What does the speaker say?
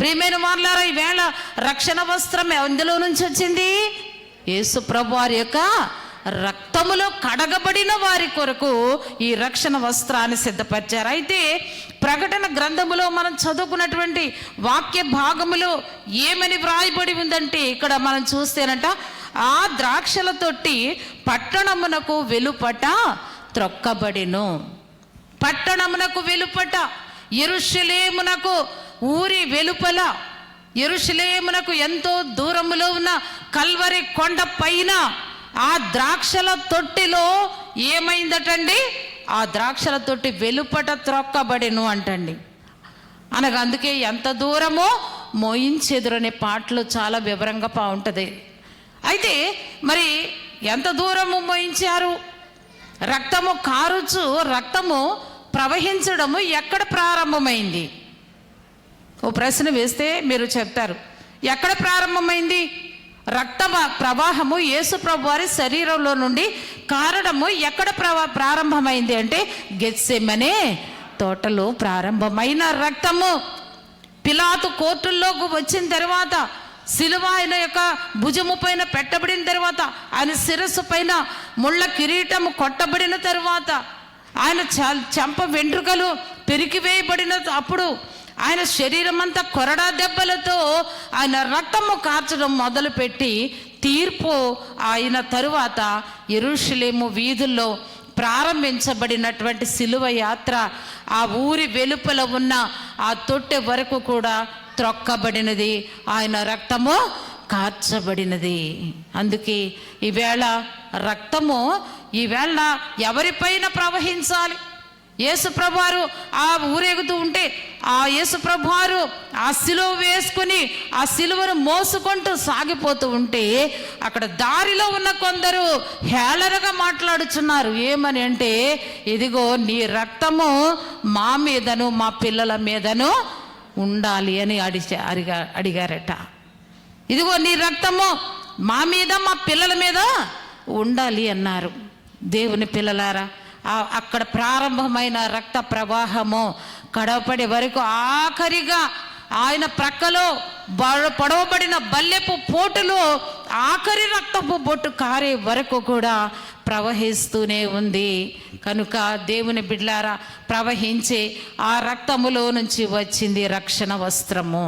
ప్రియమైన వారలారా, ఈవేళ రక్షణ వస్త్రం ఎందులో నుంచి వచ్చింది? యేసు ప్రభు వారి యొక్క రక్తములో కడగబడిన వారి కొరకు ఈ రక్షణ వస్త్రాన్ని సిద్ధపరిచారు. అయితే ప్రకటన గ్రంథములో మనం చదువుకున్నటువంటి వాక్య భాగములో ఏమని వ్రాయబడి ఉందంటే, ఇక్కడ మనం చూస్తేనట, ఆ ద్రాక్షల తొట్టి పట్టణమునకు వెలుపట త్రొక్కబడెను. పట్టణమునకు వెలుపట, యెరూషలేమునకు ఊరి వెలుపల, యెరూషలేమునకు ఎంతో దూరములో ఉన్న కల్వరి కొండ పైన ఆ ద్రాక్షల తొట్టిలో ఏమైందటండి? ఆ ద్రాక్షల తొట్టి వెలుపట త్రొక్కబడెను అంటండి. అనగా అందుకే ఎంత దూరమో మోయించెదురనే పాటలు చాలా వివరంగా బాగుంటుంది. అయితే మరి ఎంత దూరము మోయించారు? రక్తము కారుచు, రక్తము ప్రవహించడము ఎక్కడ ప్రారంభమైంది? ఓ ప్రశ్న వేస్తే మీరు చెప్తారు, ఎక్కడ ప్రారంభమైంది? రక్త ప్రవాహము యేసు ప్రభు వారి శరీరంలో నుండి కారడము ఎక్కడ ప్రారంభమైంది అంటే, గెత్సెమనే తోటలో ప్రారంభమైన రక్తము పిలాతు కోర్టుల్లోకి వచ్చిన తర్వాత, సిలువ ఆయన యొక్క భుజము పైన పెట్టబడిన తర్వాత, ఆయన శిరస్సు పైన ముళ్ళ కిరీటము కొట్టబడిన తర్వాత, ఆయన చెంప వెంట్రుకలు పెరికివేయబడిన అప్పుడు, ఆయన శరీరం అంతా కొరడా దెబ్బలతో ఆయన రక్తము కార్చడం మొదలుపెట్టి, తీర్పు అయిన తరువాత యెరూషలేము వీధుల్లో ప్రారంభించబడినటువంటి సిలువ యాత్ర ఆ ఊరి వెలుపల ఉన్న ఆ తొట్టె వరకు కూడా త్రొక్కబడినది, ఆయన రక్తము కార్చబడినది. అందుకే ఈవేళ రక్తము ఈవేళ ఎవరిపైన ప్రవహించాలి? యేసు ప్రభువారు ఆ ఊరేగుతూ ఉంటే, ఆ యేసు ప్రభువారు ఆ సిలువ వేసుకుని ఆ సిలువను మోసుకుంటూ సాగిపోతూ ఉంటే, అక్కడ దారిలో ఉన్న కొందరు హేళనగా మాట్లాడుచున్నారు. ఏమని అంటే, ఇదిగో నీ రక్తము మా మీదను మా పిల్లల మీదను ఉండాలి అని అడిగారట. ఇదిగో నీ రక్తము మా మీద మా పిల్లల మీద ఉండాలి అన్నారు. దేవుని పిల్లలారా, అక్కడ ప్రారంభమైన రక్త ప్రవాహము కడపడి వరకు ఆఖరిగా ఆయన ప్రక్కలో పొడవబడిన బల్లెపు పోటులో ఆఖరి రక్తపు బొట్టు కారే వరకు కూడా ప్రవహిస్తూనే ఉంది. కనుక దేవుని బిడ్డలారా, ప్రవహించే ఆ రక్తములో నుంచి వచ్చింది రక్షణ వస్త్రము.